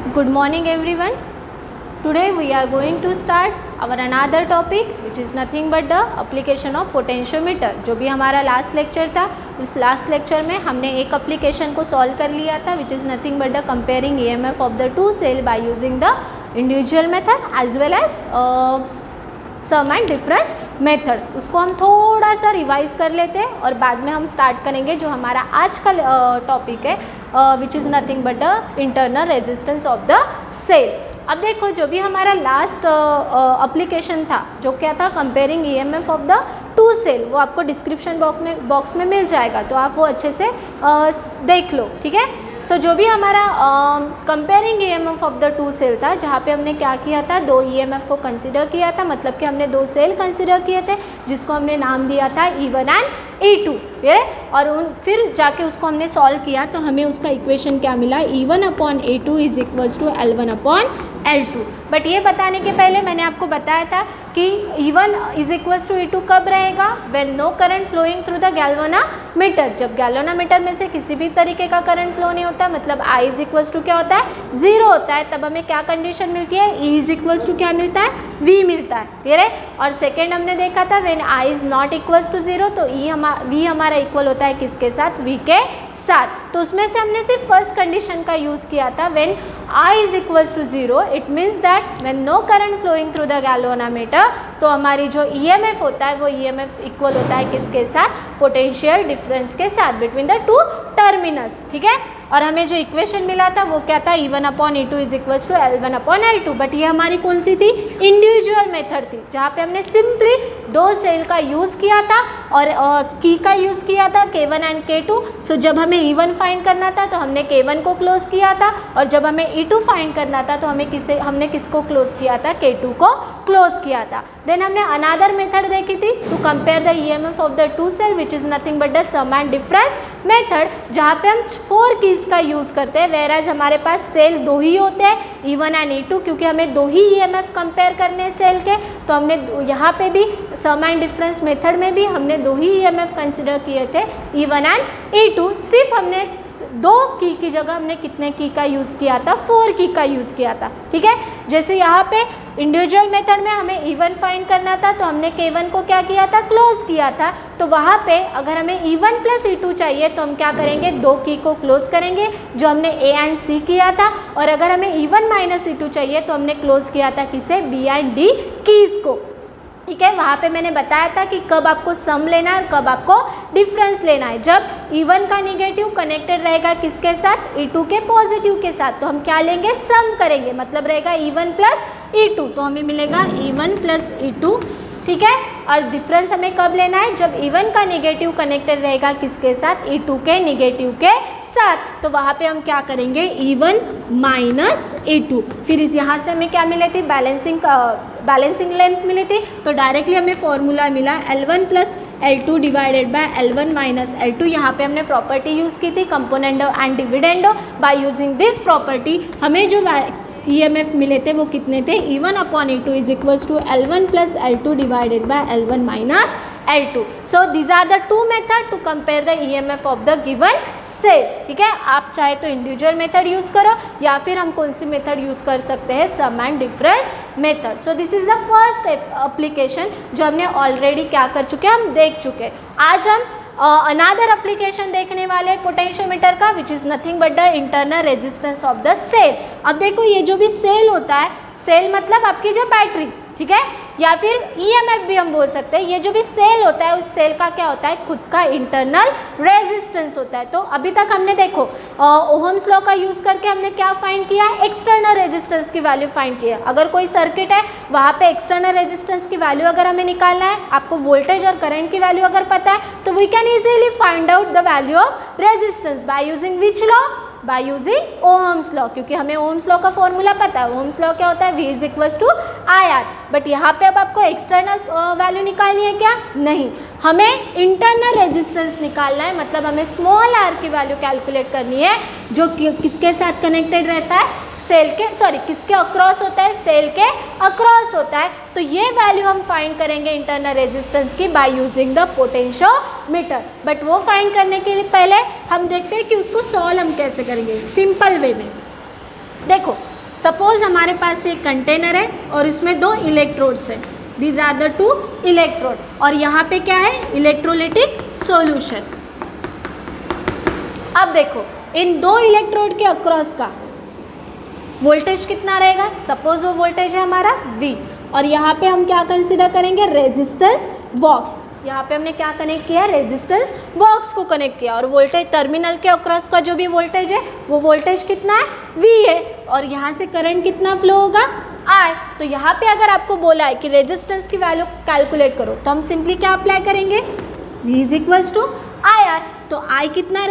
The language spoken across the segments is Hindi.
Good morning everyone. Today we are going to start our another topic which is nothing but the application of potentiometer. जो भी हमारा लास्ट लेक्चर था उस लास्ट लेक्चर में हमने एक एप्लीकेशन को सॉल्व कर लिया था which is nothing but the comparing EMF of the two cell by using the individual method as well as sum and difference method. उसको हम थोड़ा सा रिवाइज कर लेते हैं और बाद में हम स्टार्ट करेंगे जो हमारा आज का टॉपिक है which is nothing but the internal resistance of the cell. अब देखो जो भी हमारा लास्ट एप्लीकेशन था जो क्या था comparing EMF of the two cell, वो आपको डिस्क्रिप्शन बॉक्स में मिल जाएगा तो आप वो अच्छे से देख लो. ठीक है. सो जो भी हमारा comparing EMF of the two cell था जहाँ पे हमने क्या किया था, दो EMF को कंसिडर किया था, मतलब कि हमने दो सेल कंसिडर किए थे जिसको हमने नाम दिया था E1 एंड E2. और फिर जाके उसको हमने सॉल्व किया तो हमें उसका इक्वेशन क्या मिला, E1/A2 is equals to L1/L2. But ये बताने के पहले मैंने आपको बताया था कि E1 is equals to E2 कब रहेगा, when no current flowing through the galvanometer. जब गैल्वेनोमीटर में से किसी भी तरीके का करंट फ्लो नहीं होता, मतलब I इज इक्वल्स टू क्या होता है, 0 होता है, तब हमें क्या कंडीशन मिलती है, E इज इक्वल्स टू क्या मिलता है, V मिलता है. क्लियर है. और सेकेंड हमने देखा था when I is not equals to 0 तो V हमारा इक्वल होता है किसके साथ, V के साथ. तो उसमें से हमने सिर्फ फर्स्ट कंडीशन का यूज़ किया था when I is equals to 0. It means that when no current flowing through the galvanometer तो हमारी जो EMF होता है वो EMF इक्वल होता है किसके साथ, पोटेंशियल डिफरेंस के साथ बिटवीन द टू टर्मिनल्स. ठीक है. और हमें जो इक्वेशन मिला था वो क्या था, E1/A2 is equals to L1/L2. But ये हमारी कौन सी थी, इंडिविजुअल मेथड थी जहाँ पे हमने सिंपली दो सेल का यूज़ किया था और की का यूज़ किया था K1 एंड K2. सो जब हमें E1 फाइंड करना था तो हमने K1 को क्लोज किया था और जब हमें E2 फाइंड करना था तो हमने किसको क्लोज किया था, K2 को क्लोज किया था. देन हमने अनदर मेथड देखी थी to compare the EMF of the two cell which is nothing but the sum and difference method, जहाँ पे हम 4 कीज़ का यूज़ करते हैं. वेयर एज हमारे पास सेल दो ही होते हैं, E1 एंड E2, क्योंकि हमें दो ही EMF कंपेयर करने हैं सेल के. तो हमने यहाँ पे भी सम एंड डिफरेंस मेथड में भी हमने दो ही EMF कंसिडर किए थे, E1 एंड E2. सिर्फ हमने दो की जगह हमने कितने की का यूज़ किया था, 4 की का यूज़ किया था. ठीक है. जैसे यहाँ पे इंडिविजुअल मेथड में हमें E1 फाइंड करना था तो हमने K1 को क्या किया था, क्लोज किया था. तो वहाँ पे अगर हमें E1 प्लस E2 चाहिए तो हम क्या करेंगे, दो की को क्लोज करेंगे जो हमने A एंड C किया था. और अगर हमें E1 माइनस E2 चाहिए तो हमने क्लोज किया था किसे, B एंड D कीज़ को. ठीक है. वहाँ पे मैंने बताया था कि कब आपको सम लेना है और कब आपको डिफरेंस लेना है. जब E1 का निगेटिव कनेक्टेड रहेगा किसके साथ, E2 के पॉजिटिव के साथ, तो हम क्या लेंगे, सम करेंगे, मतलब रहेगा E1 प्लस E2, तो हमें मिलेगा E1 प्लस E2. ठीक है. और डिफरेंस हमें कब लेना है, जब E1 का निगेटिव कनेक्टेड रहेगा किसके साथ, E2 के निगेटिव के साथ. तो वहाँ पे हम क्या करेंगे, E1 माइनस E2. फिर इस यहाँ से हमें क्या मिले थी, बैलेंसिंग लेंथ मिली थी. तो डायरेक्टली हमें फॉर्मूला मिला L1 plus L2 divided by L1 minus L2. यहाँ पे हमने प्रॉपर्टी यूज़ की थी componendo and dividendo. By using this property हमें जो EMF मिले थे वो कितने थे, E1/A2 is equals to L1 plus L2 divided by L1 minus L2. So these are the two method to compare the EMF of the given cell. ठीक है. आप चाहे तो इंडिविजुअल मेथड यूज़ करो या फिर हम कौन सी मेथड यूज़ कर सकते हैं, sum and difference method. So this is the first application जो हमने ऑलरेडी क्या कर चुके हैं, हम देख चुके हैं. आज हम अनदर एप्लीकेशन देखने वाले पोटेंशियोमीटर का which is nothing but the internal resistance of the cell. अब देखो ये जो भी सेल होता है, सेल मतलब आपकी जो बैटरी, ठीक है, या फिर EMF भी हम बोल सकते हैं. ये जो भी सेल होता है उस सेल का क्या होता है, खुद का इंटरनल रेजिस्टेंस होता है. तो अभी तक हमने देखो ओहम्स लॉ का यूज़ करके हमने क्या फाइंड किया, एक्सटर्नल रेजिस्टेंस की वैल्यू फाइंड किया. अगर कोई सर्किट है वहाँ पे एक्सटर्नल रेजिस्टेंस की वैल्यू अगर हमें निकालना है, आपको वोल्टेज और करंट की वैल्यू अगर पता है तो we can easily find out the value of resistance by using which law, by using Ohm's law. क्योंकि हमें ओहम्स लॉ का फॉर्मूला पता है. ओहम्स लॉ क्या होता है, V is equals to IR. But यहाँ पे अब आपको एक्सटर्नल वैल्यू निकालनी है क्या, नहीं, हमें इंटरनल रेजिस्टेंस निकालना है. मतलब हमें स्मॉल r की वैल्यू कैलकुलेट करनी है जो किसके साथ कनेक्टेड रहता है, सेल के, सॉरी किसके अक्रॉस होता है, सेल के अक्रॉस होता है. तो ये वैल्यू हम फाइंड करेंगे इंटरनल रेजिस्टेंस की bye using the potentiometer. But वो फाइंड करने के लिए पहले हम देखते हैं कि उसको सॉल्व हम कैसे करेंगे सिंपल वे में. देखो सपोज हमारे पास एक कंटेनर है और इसमें 2 इलेक्ट्रोड्स है, दीज आर द 2 इलेक्ट्रोड, और यहाँ पे क्या है, इलेक्ट्रोलिटिक सॉल्यूशन। अब देखो इन 2 इलेक्ट्रोड के अक्रॉस का वोल्टेज कितना रहेगा, सपोज वो वोल्टेज है हमारा V, और यहाँ पे हम क्या कंसीडर करेंगे, रेजिस्टेंस बॉक्स। यहाँ पे हमने क्या कनेक्ट किया, रेजिस्टेंस बॉक्स को कनेक्ट किया, और वोल्टेज टर्मिनल के अक्रॉस का जो भी वोल्टेज है वो वोल्टेज कितना है, V है, और यहाँ से करंट कितना फ्लो होगा, I। तो यहाँ पे अगर आपको बोला है कि रेजिस्टेंस की वैल्यू कैलकुलेट करो, तो हम सिंपली क्या अप्लाई करेंगे, V is equals to IR। तो I कितना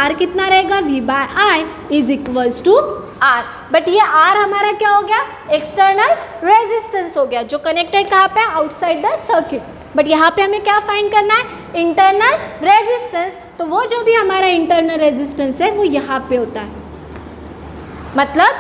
R कितना रहेगा, V by I is equals to R। But ये R हमारा क्या हो गया, एक्सटर्नल रेजिस्टेंस हो गया, जो कनेक्टेड कहाँ पे, आउटसाइड द सर्किट। बट यहाँ पे हमें क्या फाइंड करना है, इंटरनल रेजिस्टेंस। तो वो जो भी हमारा इंटरनल रेजिस्टेंस है वो यहाँ पे होता है। मतलब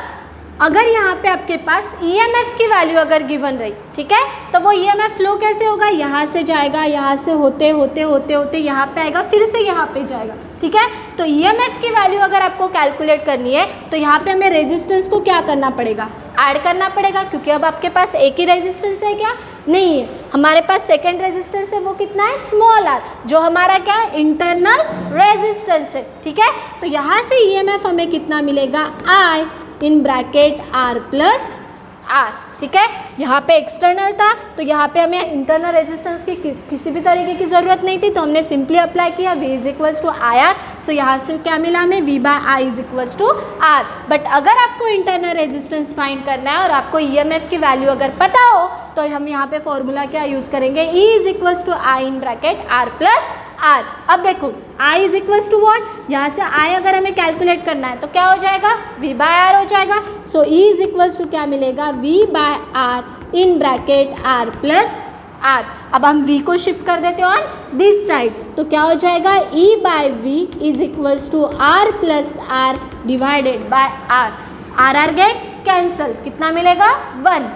अगर यहाँ पे आपके पास EMF की वैल्यू अगर गिवन रही, ठीक है, तो वो EMF फ्लो कैसे होगा, यहाँ से जाएगा, यहाँ से होते होते होते होते यहाँ पे आएगा, फिर से यहाँ पे जाएगा, ठीक है। तो EMF की वैल्यू अगर आपको कैलकुलेट करनी है तो यहाँ पे हमें रेजिस्टेंस को क्या करना पड़ेगा, ऐड करना पड़ेगा, क्योंकि अब आपके पास एक ही रेजिस्टेंस है क्या, नहीं है, हमारे पास सेकेंड रेजिस्टेंस है, वो कितना है, स्मॉल r, जो हमारा क्या है, इंटरनल रेजिस्टेंस है, ठीक है। तो यहाँ से EMF हमें कितना मिलेगा, I in bracket R plus R, ठीक है। यहाँ पे एक्सटर्नल था तो यहाँ पे हमें इंटरनल रेजिस्टेंस की किसी भी तरीके की ज़रूरत नहीं थी, तो हमने सिंपली अप्लाई किया V is equals to IR। So यहाँ से क्या मिला हमें, V by I is equals to R। But अगर आपको इंटरनल रेजिस्टेंस फाइंड करना है और आपको EMF की वैल्यू अगर पता हो तो हम यहाँ पे फॉर्मूला क्या यूज़ करेंगे, E is equals to I in bracket R plus R। अब देखो I is equals to what, यहाँ से I अगर हमें कैलकुलेट करना है तो क्या हो जाएगा, V बाय R हो जाएगा। So E is equals to क्या मिलेगा, V by R in bracket R plus R। अब हम V को शिफ्ट कर देते हैं ऑन दिस साइड, तो क्या हो जाएगा, E by V is equals to R plus R divided by R। R get cancel, कितना मिलेगा, 1।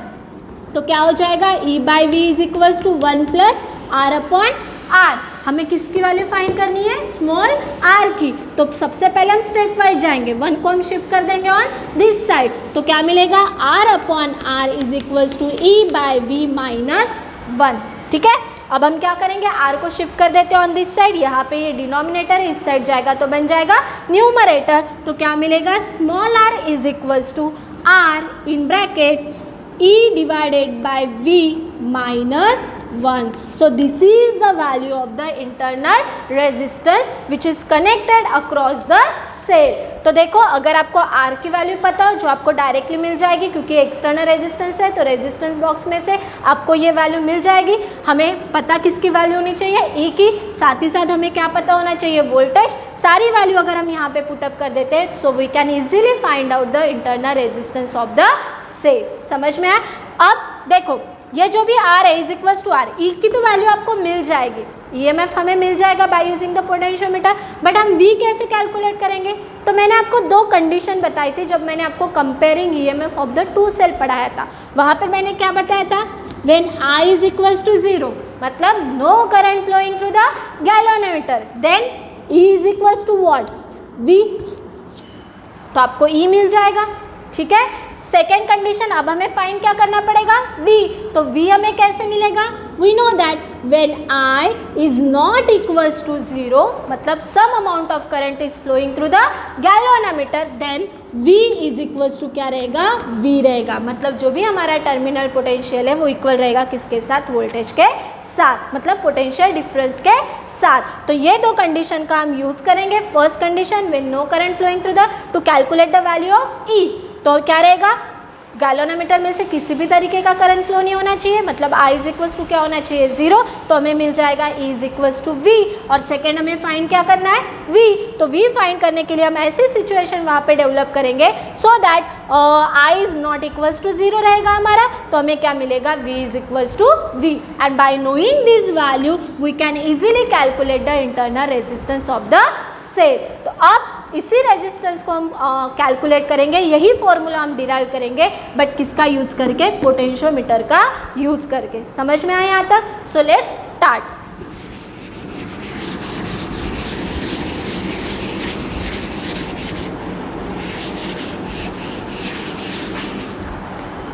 तो क्या हो जाएगा, E by V is equals to 1 plus R upon R। हमें किसकी वैल्यू फाइंड करनी है, स्मॉल r की। तो सबसे पहले हम स्टेप वाइज जाएंगे, 1 को हम शिफ्ट कर देंगे ऑन दिस साइड, तो क्या मिलेगा, R upon R is equals to E by V minus 1, ठीक है। अब हम क्या करेंगे, R को शिफ्ट कर देते हैं ऑन दिस साइड, यहाँ पे ये डिनोमिनेटर इस साइड जाएगा तो बन जाएगा न्यूमरेटर। तो क्या मिलेगा, small r is equals to R in bracket E divided by V minus 1. So this is the value of the internal resistance which is connected across the cell. तो देखो अगर आपको R की वैल्यू पता हो, जो आपको डायरेक्टली मिल जाएगी क्योंकि एक्सटर्नल रेजिस्टेंस है, तो रेजिस्टेंस बॉक्स में से आपको ये वैल्यू मिल जाएगी। हमें पता किसकी वैल्यू होनी चाहिए, E की, साथ ही साथ हमें क्या पता होना चाहिए, वोल्टेज। सारी वैल्यू अगर हम यहाँ पे पुटअप कर देते हैं so we can easily find out the internal resistance of the cell. समझ में आया। अब देखो ये जो भी R है is equals to R, E की तो वैल्यू आपको मिल जाएगी, EMF हमें मिल जाएगा bye using the potentiometer. But हम V कैसे कैलकुलेट करेंगे, तो मैंने आपको 2 कंडीशन बताई थी जब मैंने आपको comparing EMF of the 2 cell पढ़ाया था। वहाँ पे मैंने क्या बताया था, when I is equals to 0 मतलब no current flowing through the galvanometer, then E is equals to what, V, तो आपको E मिल जाएगा, ठीक है। सेकेंड कंडीशन, अब हमें फाइंड क्या करना पड़ेगा, V। तो V हमें कैसे मिलेगा, we know that when I is not equals to 0 मतलब some amount of current is flowing through the galvanometer, then V is equals to क्या रहेगा, V रहेगा। मतलब जो भी हमारा टर्मिनल पोटेंशियल है वो इक्वल रहेगा किसके साथ, वोल्टेज के साथ, मतलब पोटेंशियल डिफरेंस के साथ। तो ये 2 कंडीशन का हम यूज करेंगे। First condition, when no current flowing through the, to calculate the value of E, तो क्या रहेगा, गैल्वेनोमीटर में से किसी भी तरीके का करंट फ्लो नहीं होना चाहिए, मतलब I इज इक्वल्स टू क्या होना चाहिए, 0, तो हमें मिल जाएगा E is equals to V। और सेकेंड हमें फाइंड क्या करना है, V। तो V फाइंड करने के लिए हम ऐसी सिचुएशन वहाँ पे डेवलप करेंगे so that I is not equals to 0 रहेगा हमारा, तो हमें क्या मिलेगा, V is equals to V। And by knowing this value we can easily calculate the internal resistance of the cell. तो अब इसी रेजिस्टेंस को हम कैलकुलेट करेंगे, यही फॉर्मूला हम डिराइव करेंगे, बट किसका यूज करके, पोटेंशियोमीटर का यूज करके। समझ में आया यहाँ तक। So let's start.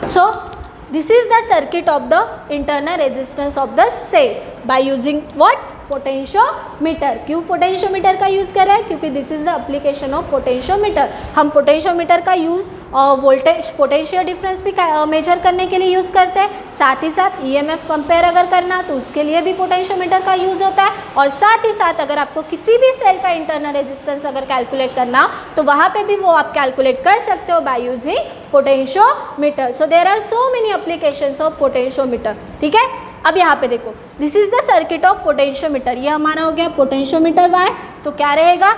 So this is the circuit of the internal resistance of the cell by using what? Potentiometer. क्यों पोटेंशियोमीटर का यूज़ कर रहे हैं? क्योंकि this is the application of potentiometer. हम पोटेंशियोमीटर का यूज़ वोल्टेज पोटेंशियल डिफरेंस भी मेजर करने के लिए यूज़ करते हैं. साथ ही साथ ईएमएफ कंपेयर अगर करना तो उसके लिए भी पोटेंशियोमीटर का यूज़ होता है. और साथ ही साथ अगर आपको किसी भी सेल का इंटरनल रेजिस्टेंस अगर कैलकुलेट करना तो वहाँ पे भी वो आप कैलकुलेट कर सकते हो by using potentiometer. So there are so many applications of potentiometer. ठीक है, अब यहाँ पे देखो, this is the circuit of potentiometer. ये हमारा हो गया पोटेंशियोमीटर वायर. तो क्या रहेगा?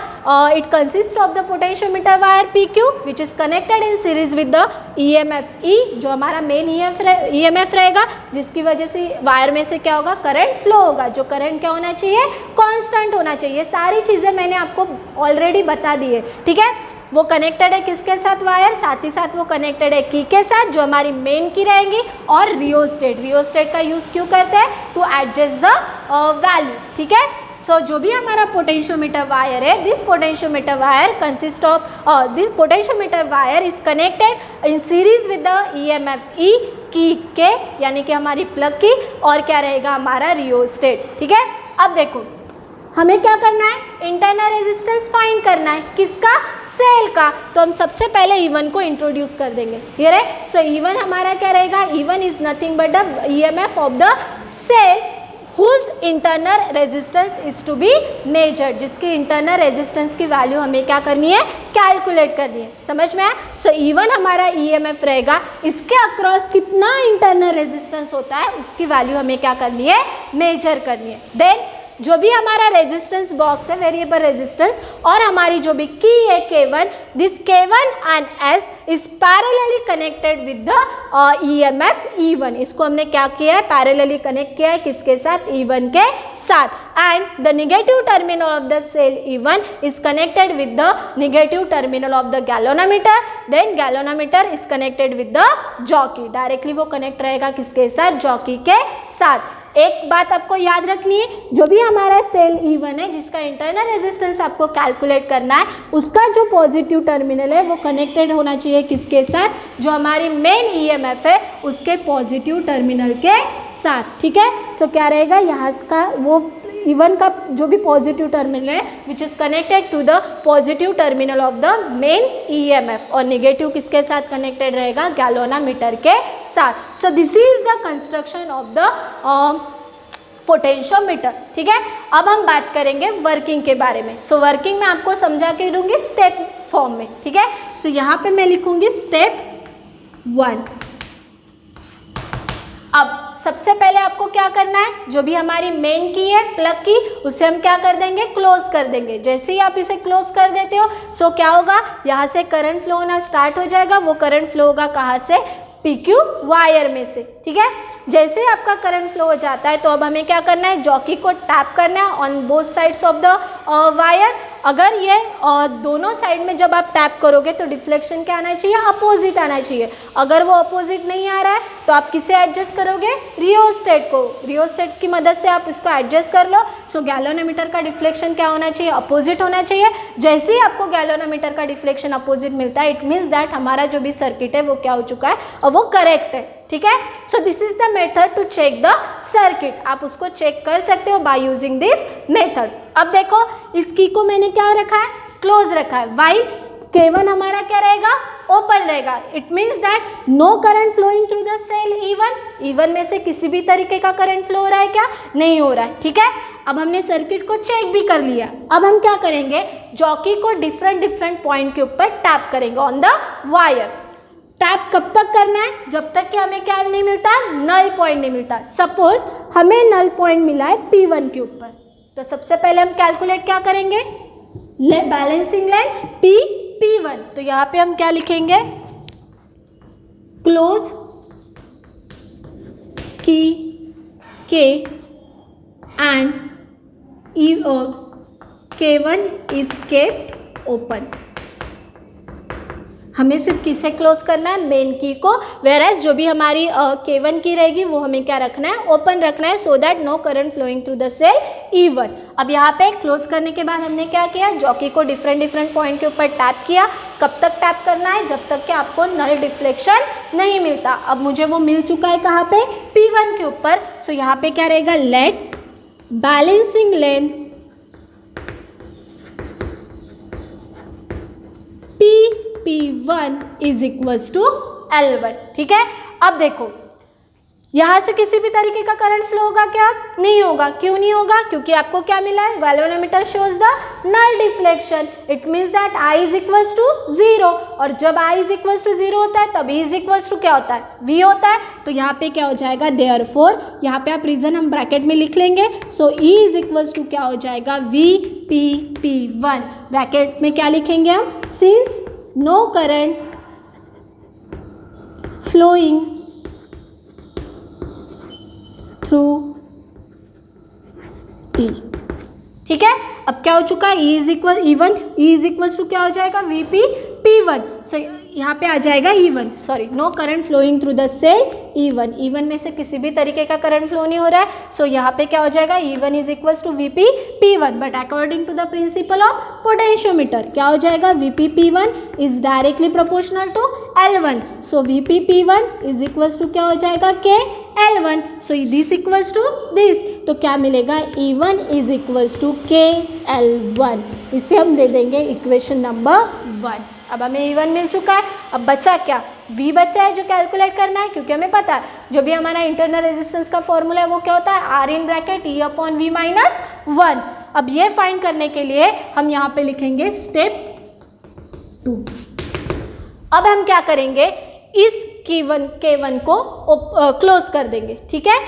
It consist of the potentiometer wire PQ which is connected in series with the EMF E, जो हमारा मेन EMF रहेगा, जिसकी वजह से वायर में से क्या होगा? करंट फ्लो होगा. जो करंट क्या होना चाहिए? कांस्टेंट होना चाहिए. सारी चीज़ें मैंने आपको ऑलरेडी बता दी है. ठीक है, वो कनेक्टेड है किसके साथ? वायर. साथ ही साथ वो कनेक्टेड है की के साथ, जो हमारी मेन की रहेंगी. और रियोस्टेट. रियोस्टेट का यूज़ क्यों करते हैं? To adjust the value. ठीक है, सो जो भी हमारा पोटेंशियोमीटर वायर है, this potentiometer wire consist of this potentiometer wire is connected in series with the EMF E की के, यानी कि हमारी प्लग की. और क्या रहेगा? हमारा रियोस्टेट. ठीक है, अब देखो हमें क्या करना है? इंटरनल रेजिस्टेंस फाइंड करना है. किसका? सेल का. तो हम सबसे पहले E1 को इंट्रोड्यूस कर देंगे. क्लियर है? सो E1 हमारा क्या रहेगा? E1 is nothing but the EMF of the cell whose internal resistance is to be measured. जिसकी इंटरनल रेजिस्टेंस की वैल्यू हमें क्या करनी है? कैलकुलेट करनी है. समझ में आया? सो E1 हमारा EMF रहेगा. इसके अक्रॉस कितना इंटरनल रेजिस्टेंस होता है उसकी वैल्यू हमें क्या करनी है? मेजर करनी है. देन जो भी हमारा रेजिस्टेंस बॉक्स है, वेरिएबल रेजिस्टेंस, और हमारी जो भी की है K1, this K1 and S is parallelly connected with the EMF E1. इसको हमने क्या किया है? पैरेलली कनेक्ट किया है. किसके साथ? E1 के साथ. And the negative terminal of the cell E1 is connected with the negative terminal of the galvanometer. Then galvanometer is connected with the jockey. Directly वो कनेक्ट रहेगा किसके साथ? जॉकी के साथ. एक बात आपको याद रखनी है, जो भी हमारा सेल E1 है जिसका इंटरनल रेजिस्टेंस आपको कैलकुलेट करना है, उसका जो पॉजिटिव टर्मिनल है वो कनेक्टेड होना चाहिए किसके साथ? जो हमारी मेन EMF है उसके पॉजिटिव टर्मिनल के साथ. ठीक है, सो क्या रहेगा? यहाँ का वो E1 का जो भी पॉजिटिव टर्मिनल है which is connected to the positive terminal of the main EMF. और नेगेटिव किसके साथ कनेक्टेड रहेगा? गैल्वेनोमीटर के साथ. So this is the construction of the potentiometer. ठीक है, अब हम बात करेंगे वर्किंग के बारे में. सो वर्किंग मैं आपको समझा के दूंगी स्टेप फॉर्म में. ठीक है, सो यहाँ पे मैं लिखूंगी स्टेप 1. अब सबसे पहले आपको क्या करना है? जो भी हमारी मेन की है प्लग की, उसे हम क्या कर देंगे? क्लोज कर देंगे. जैसे ही आप इसे क्लोज कर देते हो, सो क्या होगा? यहाँ से करंट फ्लो होना स्टार्ट हो जाएगा. वो करंट फ्लो होगा कहाँ से? PQ वायर में से. ठीक है, जैसे ही आपका करंट फ्लो हो जाता है तो अब हमें क्या करना है? जॉकी को टैप करना है on both sides of the wire. अगर ये दोनों साइड में जब आप टैप करोगे तो डिफ्लेक्शन क्या आना चाहिए? अपोजिट आना चाहिए. अगर वो अपोजिट नहीं आ रहा है तो आप किसे एडजस्ट करोगे? रियोस्टेट को. रियोस्टेट की मदद से आप इसको एडजस्ट कर लो. सो गैल्वेनोमीटर का डिफ्लेक्शन क्या होना चाहिए? अपोजिट होना चाहिए. जैसे ही आपको गैल्वेनोमीटर का डिफ्लेक्शन अपोजिट मिलता है, इट मीन्स दैट हमारा जो भी सर्किट है वो क्या हो चुका है? और वो करेक्ट है. ठीक है, so this is the method to check the circuit. आप उसको चेक कर सकते हो बाय यूजिंग दिस मेथड. अब देखो, इस की को मैंने क्या रखा है? क्लोज रखा है. वाइल K1 हमारा क्या रहेगा? ओपन रहेगा. It means that no current flowing through the cell E1 में से किसी भी तरीके का करंट फ्लो हो रहा है क्या? नहीं हो रहा है. ठीक है, अब हमने सर्किट को चेक भी कर लिया. अब हम क्या करेंगे? जॉकी को डिफरेंट पॉइंट के ऊपर टैप करेंगे ऑन द वायर. टैप कब तक करना है? जब तक कि हमें क्या नहीं मिलता? नल पॉइंट नहीं मिलता. सपोज हमें नल पॉइंट मिला है P1 के ऊपर, तो सबसे पहले हम कैलकुलेट क्या करेंगे? Balancing line P1. तो यहाँ पे हम क्या लिखेंगे? क्लोज की K and K1 is kept open. हमें सिर्फ किसे क्लोज करना है, मेन की को, वेयरएज जो भी हमारी K1 की रहेगी वो हमें क्या रखना है, ओपन रखना है, so that no current flowing through the cell E1। अब यहाँ पे क्लोज करने के बाद हमने क्या किया, जॉकी को डिफरेंट पॉइंट के ऊपर टैप किया। कब तक टैप करना है, जब तक कि आपको नल डिफ्लेक्शन नहीं मिलता। अब मुझे वो मिल चुका है कहाँ पे, P1 के ऊपर। सो यहाँ पे क्या रहेगा, let balancing length P1 is equals to L1। ठीक है, अब देखो यहाँ से किसी भी तरीके का करंट फ्लो होगा क्या, नहीं होगा। क्यों नहीं होगा, क्योंकि आपको क्या मिला है, galvanometer shows the null deflection. It means that I is equals to 0, और जब I इज इक्वल्स टू 0 होता है तब E इज इक्वल्स टू क्या होता है, V होता है। तो यहाँ पे क्या हो जाएगा, देयरफॉर यहाँ पे आप रीजन हम ब्रैकेट में लिख लेंगे। So E is equals to क्या हो जाएगा, VP1। ब्रैकेट में क्या लिखेंगे हम, since no current flowing through E। ठीक है, अब क्या हो चुका है, E इज इक्वल्स टू क्या हो जाएगा, VP1। सो यहाँ पे आ जाएगा E1, sorry, no current flowing through the cell E1 में से किसी भी तरीके का करंट फ्लो नहीं हो रहा है। सो यहाँ पे क्या हो जाएगा, E1 is equals to VP1। But according to the principle of potentiometer क्या हो जाएगा, VP1 is directly proportional to L1। So VP1 is equals to क्या हो जाएगा, KL1। So this equals to this, तो क्या मिलेगा, E1 is equals to KL1। इसे हम दे देंगे इक्वेशन नंबर 1। अब हमें E1 मिल चुका है। अब बचा क्या, V बचा है जो कैलकुलेट करना है, क्योंकि हमें पता है जो भी हमारा इंटरनल रेजिस्टेंस का फॉर्मूला है वो क्या होता है, R इन ब्रैकेट E/V-1। अब ये फाइंड करने के लिए हम यहाँ पे लिखेंगे स्टेप 2। अब हम क्या करेंगे, इस K1 को क्लोज कर देंगे। ठीक है,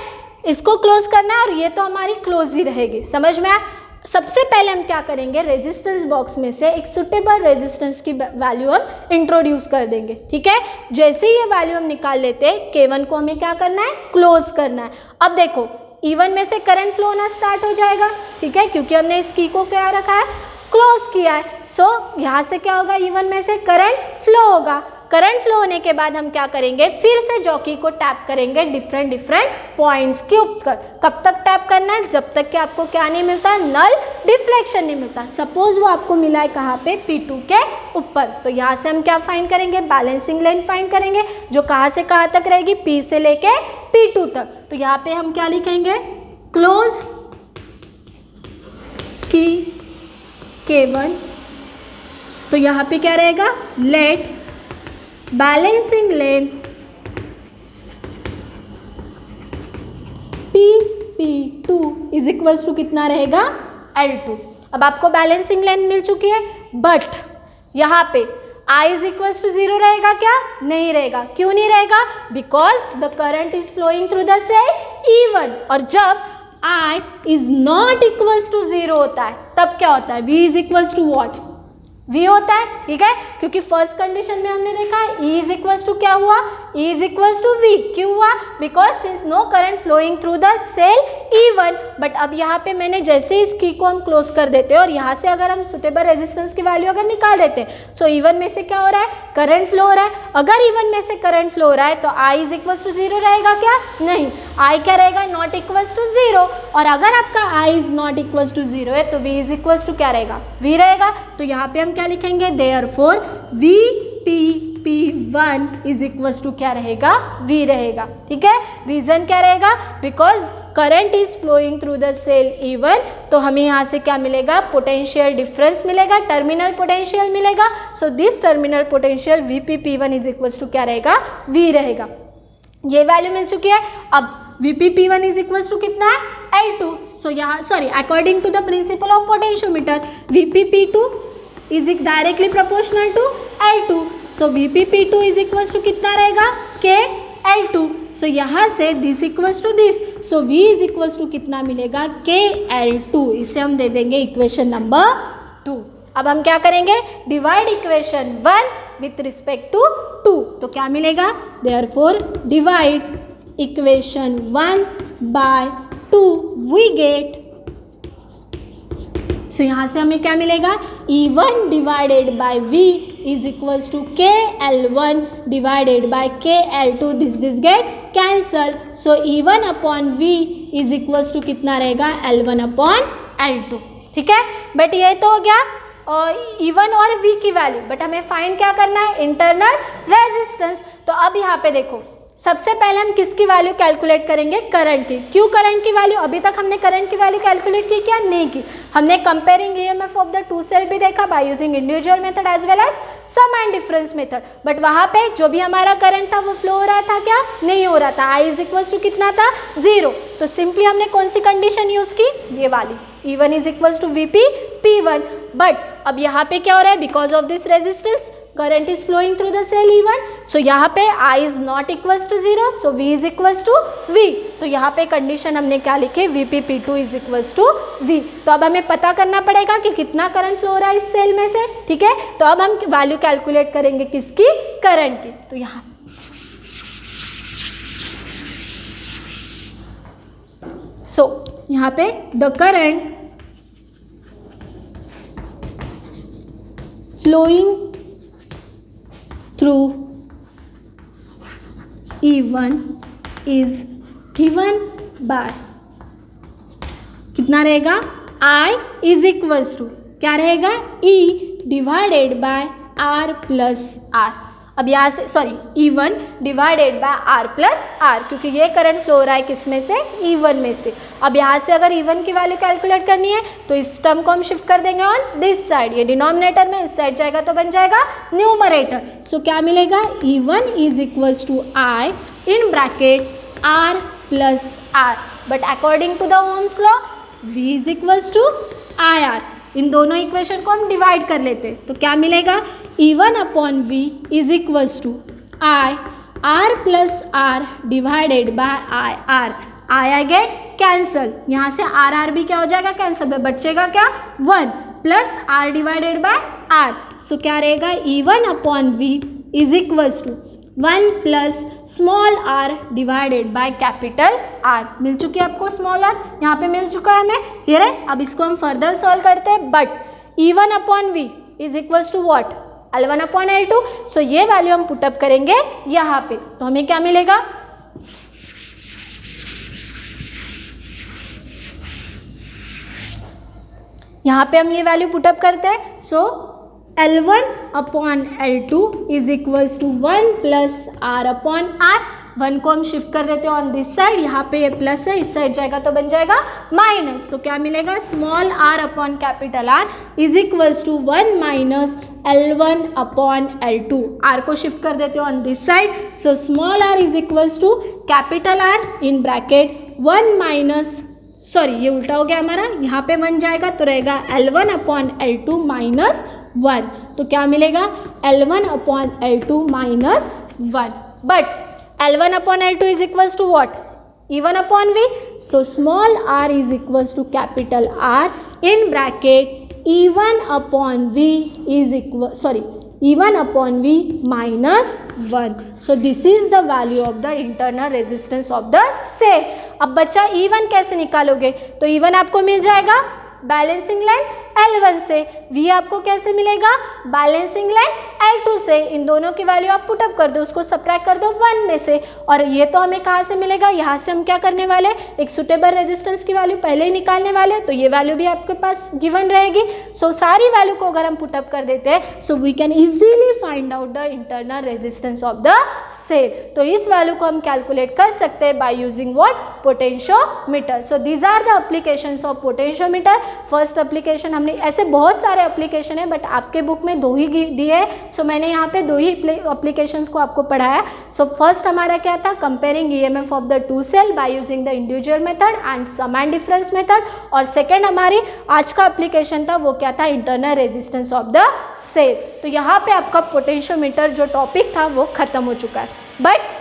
इसको क्लोज करना है और ये तो हमारी क्लोज ही रहेगी, समझ में आया। सबसे पहले हम क्या करेंगे, रेजिस्टेंस बॉक्स में से एक सुटेबल रेजिस्टेंस की वैल्यू हम इंट्रोड्यूस कर देंगे। ठीक है, जैसे ही ये वैल्यू हम निकाल लेते हैं, K1 को हमें क्या करना है, क्लोज करना है। अब देखो E1 में से करंट फ्लो होना स्टार्ट हो जाएगा। ठीक है, क्योंकि हमने इस की को क्या रखा है, क्लोज किया है। सो यहाँ से क्या होगा, E1 में से करंट फ्लो होगा। करंट फ्लो होने के बाद हम क्या करेंगे, फिर से जॉकी को टैप करेंगे डिफरेंट पॉइंट्स के ऊपर। कब तक टैप करना है, जब तक कि आपको क्या नहीं मिलता, नल डिफ्लेक्शन नहीं मिलता। सपोज वो आपको मिला है कहाँ पे, P2 के ऊपर। तो यहाँ से हम क्या फाइंड करेंगे, बैलेंसिंग लेंथ फाइंड करेंगे, जो कहाँ से कहाँ तक रहेगी, P से लेके P2 तक। तो यहाँ पे हम क्या लिखेंगे, क्लोज की K1। तो यहाँ पे क्या रहेगा, let balancing length P2 is equals to कितना रहेगा, L2। अब आपको बैलेंसिंग लेंथ मिल चुकी है, बट यहाँ पे I इज इक्वल्स टू 0 रहेगा क्या, नहीं रहेगा। क्यों नहीं रहेगा, because the current is flowing through the cell E1। और जब I is not equals to 0 होता है तब क्या होता है, V is equals to what, V होता है। ठीक है, क्योंकि फर्स्ट कंडीशन में हमने देखा है E इज इक्वल्स टू क्या हुआ, E is equals to V। क्यों हुआ, because since no current flowing through the cell E1। But अब यहाँ पे मैंने जैसे इस की को हम क्लोज कर देते हैं और यहाँ से अगर हम सुटेबल रेजिस्टेंस की वैल्यू अगर निकाल देते हैं, सो E1 में से क्या हो रहा है, करंट फ्लो हो रहा है। अगर E1 में से करंट फ्लो हो रहा है तो I इज इक्वल्स टू 0 रहेगा क्या, नहीं, I क्या रहेगा, नॉट इक्वल्स टू 0। और अगर आपका I is not equals to 0 है तो V इज इक्वल्स टू क्या रहेगा, V रहेगा। तो यहाँ पे हम क्या लिखेंगे, therefore VP1 is equals to क्या रहेगा, V रहेगा। ठीक है, रीजन क्या रहेगा, because current is flowing through the cell E1। तो हमें यहाँ से क्या मिलेगा, पोटेंशियल डिफरेंस मिलेगा, टर्मिनल पोटेंशियल मिलेगा। So this terminal potential VP1 is equals to क्या रहेगा, V रहेगा। ये वैल्यू मिल चुकी है। अब VP1 इज इक्वल्स टू कितना है, L2। सो यहाँ sorry, according to the principle of potentiometer VP2 is directly proportional to L2। So VP2 is equals to कितना रहेगा, KL2। सो यहाँ से this equals to this, so V is equals to कितना मिलेगा, KL2। इसे हम दे देंगे इक्वेशन नंबर 2। अब हम क्या करेंगे, divide equation 1 with respect to 2। तो क्या मिलेगा, therefore divide equation 1 by 2 we get. So यहाँ से हमें क्या मिलेगा, E1 divided by V is equals to K L1 divided by K L2, this gets cancel, so E1 upon V is equals to कितना रहेगा L1 अपॉन L2, ठीक है। बट ये तो हो गया E1 और V की वैल्यू, बट हमें फाइंड क्या करना है, इंटरनल रेजिस्टेंस। तो अब यहाँ पे देखो, सबसे पहले हम किसकी वैल्यू कैलकुलेट करेंगे, करंट की। क्यों करंट की वैल्यू, अभी तक हमने करंट की वैल्यू कैलकुलेट की क्या, नहीं की। हमने comparing EMF of the two cell भी देखा by using individual method as well as sum and difference method, but वहाँ पे जो भी हमारा करंट था वो फ्लो हो रहा था क्या, नहीं हो रहा था। I इज इक्वल्स टू कितना था, 0। तो सिंपली हमने कौन सी कंडीशन यूज़ की, ये वाली, E1 is equals to VP P1। But अब यहाँ पे क्या हो रहा है, because of this resistance current is flowing through the cell E1, so यहाँ पे I is not equals to 0, so V is equals to V। तो यहाँ पे कंडीशन हमने क्या लिखी, VP P2 is equals to V। तो अब हमें पता करना पड़ेगा कि कितना करंट फ्लो हो रहा है इस सेल में से, ठीक है। तो अब हम वैल्यू कैलकुलेट करेंगे किसकी, करंट की। तो यहाँ यहाँ पे the current flowing through E1 is given by कितना रहेगा, I इज इक्वल्स टू क्या रहेगा, E divided by R plus R। अब यहाँ से E1 divided by R plus R, क्योंकि ये करंट फ्लो हो रहा है किस में से, E1 में से। अब यहाँ से अगर E1 की वैल्यू कैलकुलेट करनी है तो इस टर्म को हम शिफ्ट कर देंगे ऑन दिस साइड, ये डिनोमिनेटर में इस साइड जाएगा तो बन जाएगा न्यूमरेटर। सो क्या मिलेगा, E1 is equals to I in bracket R plus R, but according to the ohm's law V is equals to IR। इन दोनों इक्वेशन को हम डिवाइड कर लेते तो क्या मिलेगा, E1 upon V is equals to I R plus R divided by IR। I get cancel, यहाँ से R भी क्या हो जाएगा, कैंसल, बचेगा क्या, 1 plus R divided by R। So क्या रहेगा, E1 upon V is equals to 1 plus small r divided by capital R। मिल चुकी है आपको स्मॉल r, यहाँ पे मिल चुका है हमें, क्लियर है। अब इसको हम फर्दर सॉल्व करते हैं, but E1 upon V is equals to what, L1 upon L2। So ये वैल्यू हम पुटअप करेंगे यहाँ पे, तो हमें क्या मिलेगा, यहाँ पे हम ये वैल्यू पुटअप करते हैं। So L1 upon L2 is equals to 1 plus R upon R। 1 को हम शिफ्ट कर देते हैं ऑन दिस साइड, यहाँ पे ये प्लस है, इस साइड जाएगा तो बन जाएगा माइनस। तो क्या मिलेगा, small r upon capital R is equals to 1 minus L1 upon L2। R को शिफ्ट कर देते हैं on this side, so small r is equals to capital R in bracket 1 minus, sorry ये उल्टा हो गया हमारा, यहाँ पे 1 जाएगा तो रहेगा L1 अपॉन L2 माइनस 1। तो क्या मिलेगा, L1 upon L2 minus 1, but L1 upon L2 is equals to what, E1 upon V। So small r is equals to capital R in bracket E1 upon V is equal, sorry E1 upon V minus 1। So this is the value of the internal resistance of the cell. अब बच्चा E1 कैसे निकालोगे, तो E1 आपको मिल जाएगा बैलेंसिंग लाइन L1 से, V आपको कैसे मिलेगा, बैलेंसिंग लाइन L2 से। इन दोनों की वैल्यू आप पुटअप कर दो, उसको सब्ट्रैक्ट कर दो 1 में से, और ये तो हमें कहाँ से मिलेगा, यहाँ से हम क्या करने वाले, एक सुटेबल रेजिस्टेंस की वैल्यू पहले ही निकालने वाले, तो ये वैल्यू भी आपके पास गिवन रहेगी। सो सारी वैल्यू को अगर हम पुटअप कर देते हैं, so we can easily find out the internal resistance of the cell. तो इस वैल्यू को हम कैलकुलेट कर सकते हैं by using what, potentiometer. So these are the applications of potentiometer. First application, हमने ऐसे बहुत सारे एप्लीकेशन है बट आपके बुक में 2 ही दिए है, सो मैंने यहाँ पे 2 ही एप्लीकेशंस को आपको पढ़ाया। सो फर्स्ट हमारा क्या था, comparing EMF of the two cell by using the individual method and sum and difference method, और सेकेंड हमारी आज का एप्लीकेशन था वो क्या था, internal resistance of the cell. तो यहाँ पे आपका पोटेंशियोमीटर जो टॉपिक था वो खत्म हो चुका है, बट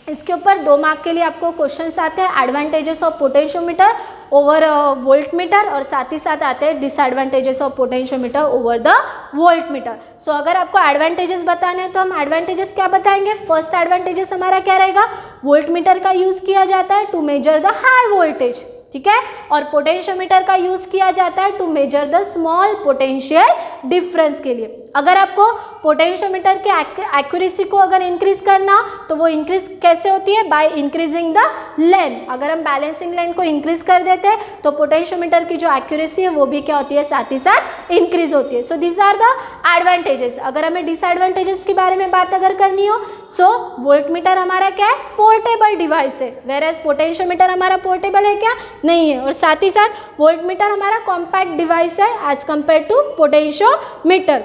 इसके ऊपर 2 मार्क के लिए आपको क्वेश्चंस आते हैं, advantages of potentiometer over volt meter, और साथ ही साथ आते हैं disadvantages of potentiometer over the volt meter. So अगर आपको एडवांटेजेस बताने हैं तो हम एडवांटेजेस क्या बताएंगे। फर्स्ट एडवांटेजेस हमारा क्या रहेगा, वोल्ट मीटर का यूज़ किया जाता है to measure the high voltage, ठीक है। और पोटेंशियोमीटर का यूज़ किया जाता है to measure the small potential difference के लिए। अगर आपको पोटेंशियोमीटर के एक्यूरेसी को अगर इंक्रीज करना तो वो इंक्रीज कैसे होती है, बाय इंक्रीजिंग द लेंथ। अगर हम बैलेंसिंग लेंथ को इंक्रीज कर देते हैं तो पोटेंशियोमीटर की जो एक्यूरेसी है वो भी क्या होती है, साथ ही साथ इंक्रीज होती है। So this are the advantages. अगर हमें डिसएडवांटेजेस के बारे में बात अगर करनी हो, सो वोल्टमीटर हमारा क्या है, पोर्टेबल डिवाइस है, वेयर एज पोटेंशियोमीटर हमारा पोर्टेबल है क्या, नहीं है। और साथ ही साथ वोल्टमीटर हमारा कॉम्पैक्ट डिवाइस है as compare to potentiometer.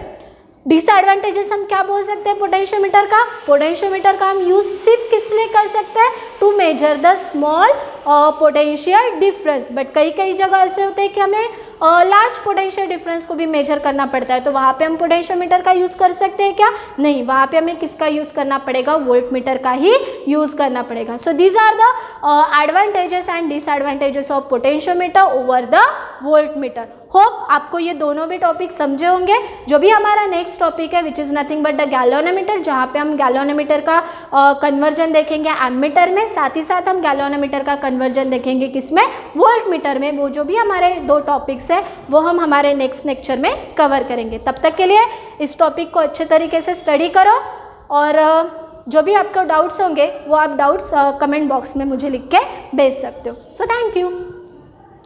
Disadvantages हम क्या बोल सकते हैं पोटेंशियोमीटर का, पोटेंशियोमीटर का हम यूज सिर्फ किस लिए कर सकते हैं, to measure the small potential difference. But कई कई जगह ऐसे होते हैं कि हमें लार्ज पोटेंशियल डिफरेंस को भी मेजर करना पड़ता है, तो वहाँ पे हम पोटेंशियोमीटर का यूज़ कर सकते हैं क्या, नहीं, वहाँ पे हमें किसका यूज़ करना पड़ेगा, वोल्टमीटर का ही यूज़ करना पड़ेगा। So these are the advantages and disadvantages of potentiometer over the voltmeter. Hope आपको ये दोनों भी टॉपिक समझे होंगे। जो भी हमारा नेक्स्ट टॉपिक है which is nothing but the galvanometer, जहाँ पे हम गैल्वेनोमीटर का कन्वर्जन देखेंगे एमीटर में, साथ ही साथ हम गैल्वेनोमीटर का कन्वर्जन देखेंगे किसमें, वोल्टमीटर में। वो जो भी हमारे दो टॉपिक्स है वो हम हमारे नेक्स्ट लेक्चर में कवर करेंगे। तब तक के लिए इस टॉपिक को अच्छे तरीके से स्टडी करो और जो भी आपको डाउट्स होंगे वो आप डाउट्स कमेंट बॉक्स में मुझे लिख के भेज सकते हो। So thank you.